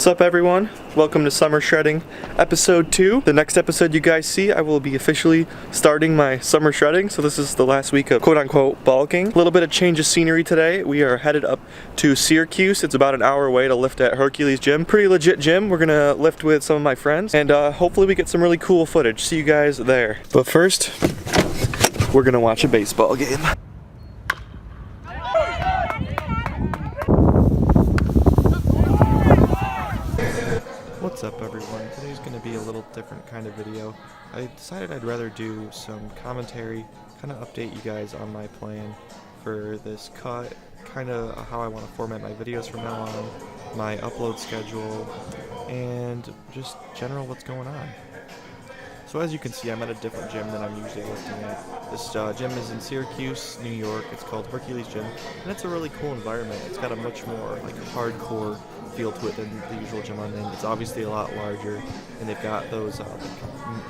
up, everyone? Welcome to Summer Shredding episode 2. The next episode you guys see, I will be officially starting my summer shredding, so this is the last week of quote-unquote bulking. A little bit of change of scenery today. We are headed up to Syracuse. It's about an hour away to lift at Hercules Gym. Pretty legit gym. We're gonna lift with some of my friends, and hopefully we get some really cool footage. See you guys there. But first, we're gonna watch a baseball game. What's up, everyone? Today's going to be a little different kind of video. I decided I'd rather do some commentary, kind of update you guys on my plan for this cut, kind of how I want to format my videos from now on, my upload schedule, and just general what's going on. So as you can see, I'm at a different gym than I'm usually lifting at. This gym is in Syracuse, New York. It's called Hercules Gym, and it's a really cool environment. It's got a much more like hardcore feel to it than the usual gym I'm in. It's obviously a lot larger, and they've got those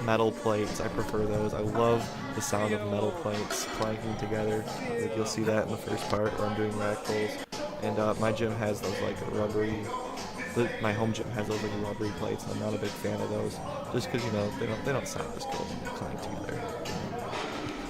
metal plates. I prefer those. I love the sound of metal plates clanking together. Like you'll see that in the first part where I'm doing rack pulls. And my gym has those like rubbery. My home gym has those like rubbery plates, and I'm not a big fan of those, just because, you know, they don't sound as good when they clank together.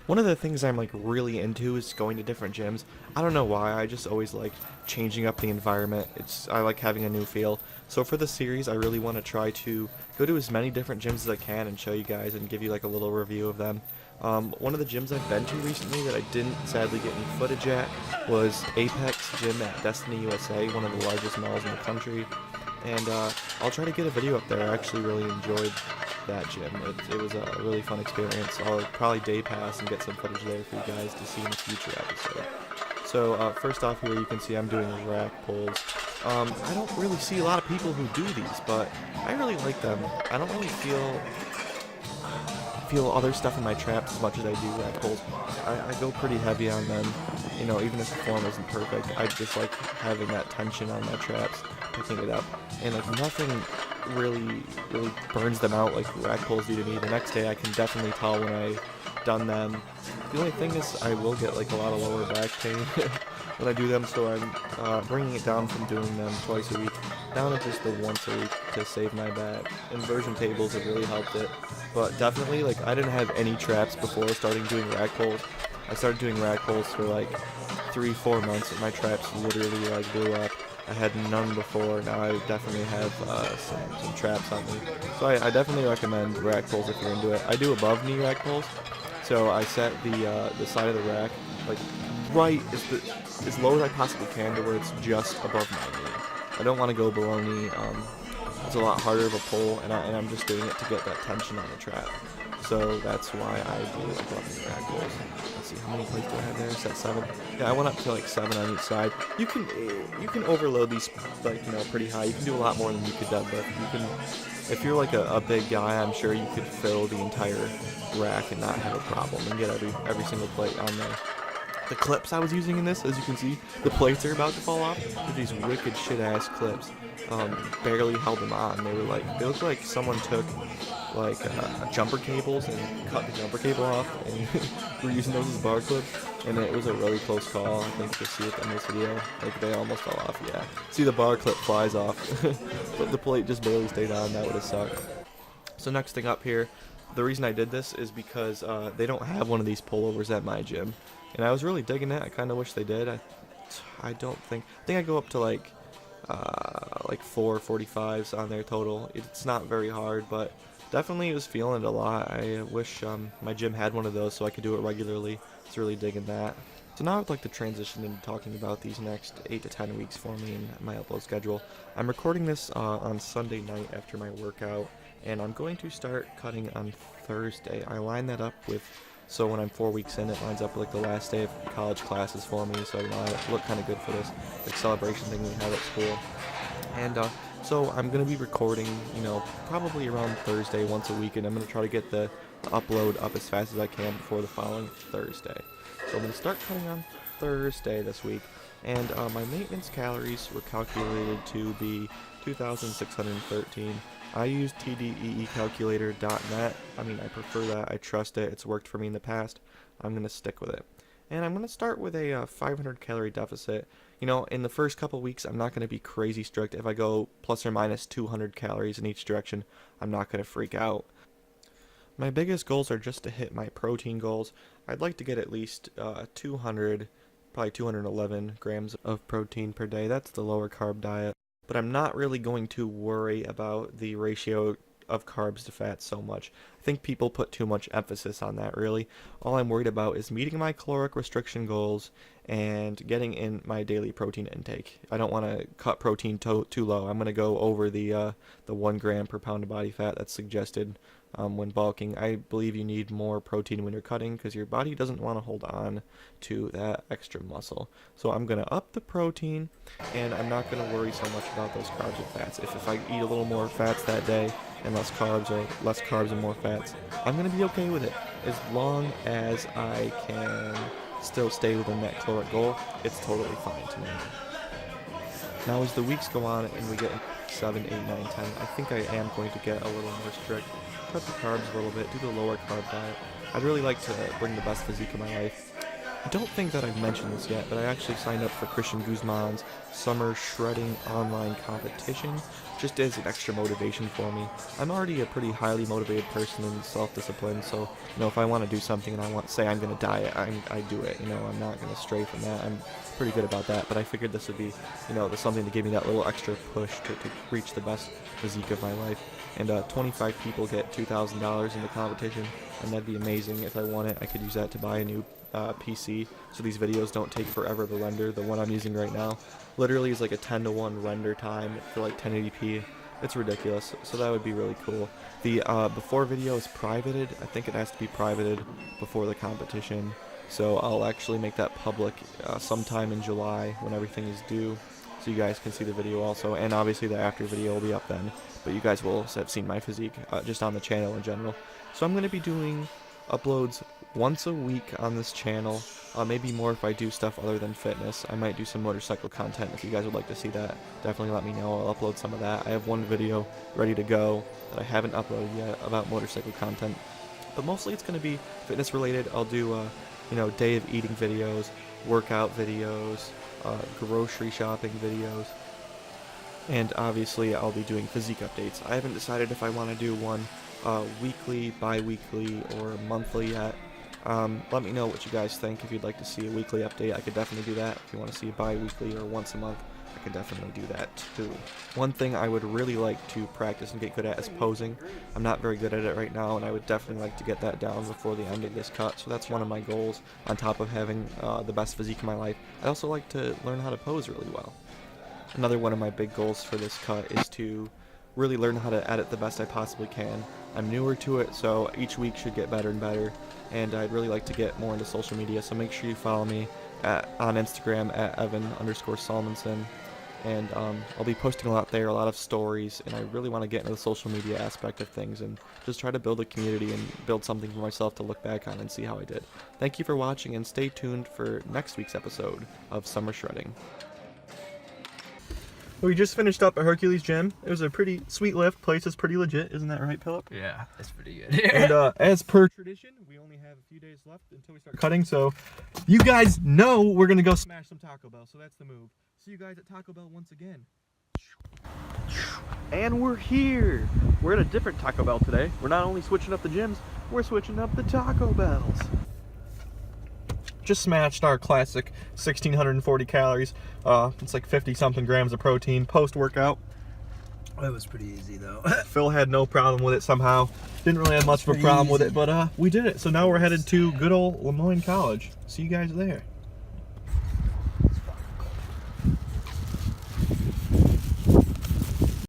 One of the things I'm like really into is going to different gyms. I don't know why, I just always like changing up the environment. I like having a new feel. So for the series, I really want to try to go to as many different gyms as I can and show you guys and give you like a little review of them. One of the gyms I've been to recently that I didn't sadly get any footage at was Apex Gym at Destiny, USA, one of the largest malls in the country. And I'll try to get a video up there. I actually really enjoyed that gym. It was a really fun experience. I'll probably day pass and get some footage there for you guys to see in a future episode. So first off here you can see I'm doing rack pulls. I don't really see a lot of people who do these, but I really like them. I don't really feel other stuff in my traps as much as I do rack pulls. I go pretty heavy on them, you know, even if the form isn't perfect. I just like having that tension on my traps, picking it up, and like nothing really burns them out like rack pulls do to me. The next day I can definitely tell when I've done them. The only thing is I will get like a lot of lower back pain when I do them, so I'm bringing it down from doing them twice a week down to just the once a week to save my back. Inversion tables have really helped it, but definitely like I didn't have any traps before starting doing rack pulls. I started doing rack pulls for like 3-4 months and my traps literally like blew up. I had none before. Now I definitely have some traps on me. So I definitely recommend rack pulls if you're into it. I do above knee rack pulls. So I set the side of the rack like right as low as I possibly can to where it's just above my knee. I don't want to go below knee. It's a lot harder of a pull, and I'm just doing it to get that tension on the trap. So that's why I do above knee rack pulls. Let's see, how many plates do I have there? Set 7. Yeah, I went up to like 7 on each side. You can overload these like, you know, pretty high. You can do a lot more than you could deadlift. You can, if you're like a big guy, I'm sure you could fill the entire rack and not have a problem and get every single plate on there. The clips I was using in this, as you can see, the plates are about to fall off. These wicked shit-ass clips. Barely held them on. They looked like someone took like jumper cables and cut the jumper cable off and were using those as bar clips. And it was a really close call. I think you'll see it in this video. Like they almost fell off. Yeah. See, the bar clip flies off, but the plate just barely stayed on. That would have sucked. So next thing up here, the reason I did this is because they don't have one of these pullovers at my gym. And I was really digging it. I kind of wish they did. I think I go up to like 4 45s on there total. It's not very hard, but definitely was feeling it a lot. I wish my gym had one of those so I could do it regularly. It's really digging that. So now I'd like to transition into talking about these next 8 to 10 weeks for me and my upload schedule. I'm recording this on Sunday night after my workout, and I'm going to start cutting on Thursday. I line that up with, so when I'm 4 weeks in, it lines up with like the last day of college classes for me, so you know, I look kind of good for this like celebration thing we have at school. And so I'm going to be recording, you know, probably around Thursday once a week, and I'm going to try to get the upload up as fast as I can before the following Thursday. So I'm going to start cutting on Thursday this week, and my maintenance calories were calculated to be 2,613. I use tdeecalculator.net. I mean, I prefer that. I trust it. It's worked for me in the past. I'm going to stick with it. And I'm going to start with a 500 calorie deficit. You know, in the first couple weeks, I'm not going to be crazy strict. If I go plus or minus 200 calories in each direction, I'm not going to freak out. My biggest goals are just to hit my protein goals. I'd like to get at least 200, probably 211 grams of protein per day. That's the lower carb diet. But I'm not really going to worry about the ratio of carbs to fat so much. I think people put too much emphasis on that, really. All I'm worried about is meeting my caloric restriction goals and getting in my daily protein intake. I don't want to cut protein too low. I'm going to go over the 1 gram per pound of body fat that's suggested when bulking. I believe you need more protein when you're cutting because your body doesn't want to hold on to that extra muscle. So I'm going to up the protein, and I'm not going to worry so much about those carbs and fats. If I eat a little more fats that day and less carbs and more fats, I'm going to be okay with it. As long as I can still stay within that caloric goal, it's totally fine to me. Now as the weeks go on and we get 7, 8, 9, 10, I think I am going to get a little more strict. Cut the carbs a little bit, do the lower carb diet. I'd really like to bring the best physique of my life. I don't think that I've mentioned this yet, but I actually signed up for Christian Guzman'S summer shredding online competition just as an extra motivation for me. I'm already a pretty highly motivated person and self-disciplined, so you know, if I want to do something and I want to say I'm going to diet, I do it. You know, I'm not going to stray from that. I'm pretty good about that, but I figured this would be, you know, something to give me that little extra push to reach the best physique of my life. And 25 people get $2,000 in the competition, and that'd be amazing. If I won it, I could use that to buy a new PC, so these videos don't take forever to render. The one I'm using right now literally is like a 10:1 render time for like 1080p. It's ridiculous, so that would be really cool. The before video is privated. I think it has to be privated before the competition, so I'll actually make that public sometime in July when everything is due, so you guys can see the video also, and obviously the after video will be up then, but you guys will have seen my physique just on the channel in general. So I'm going to be doing uploads once a week on this channel, maybe more if I do stuff other than fitness. I might do some motorcycle content. If you guys would like to see that, definitely let me know. I'll upload some of that. I have one video ready to go that I haven't uploaded yet about motorcycle content, but mostly it's going to be fitness related. I'll do you know, day of eating videos, workout videos, grocery shopping videos, and obviously I'll be doing physique updates. I haven't decided if I want to do one weekly, bi-weekly, or monthly yet. Let me know what you guys think. If you'd like to see a weekly update, I could definitely do that. If you want to see a bi-weekly or once a month, I could definitely do that too. One thing I would really like to practice and get good at is posing. I'm not very good at it right now, and I would definitely like to get that down before the end of this cut, so that's one of my goals, on top of having the best physique in my life. I'd also like to learn how to pose really well. Another one of my big goals for this cut is to really learn how to edit the best I possibly can. I'm newer to it, so each week should get better and better, and I'd really like to get more into social media, so make sure you follow me on Instagram at Evan_Salmonson, and I'll be posting a lot there, a lot of stories, and I really want to get into the social media aspect of things and just try to build a community and build something for myself to look back on and see how I did. Thank you for watching, and stay tuned for next week's episode of Summer Shredding. We just finished up at Hercules Gym. It was a pretty sweet lift. Place is pretty legit. Isn't that right, Philip? Yeah, that's pretty good. And as per tradition, we only have a few days left until we start cutting, so you guys know we're going to go smash some Taco Bell, so that's the move. See you guys at Taco Bell once again. And we're here. We're at a different Taco Bell today. We're not only switching up the gyms, we're switching up the Taco Bells. Just smashed our classic 1,640 calories. It's like 50-something grams of protein post-workout. It was pretty easy though. Phil had no problem with it somehow. Didn't really have much of a problem with it, but we did it. So now we're headed to good old Lemoyne College. See you guys there.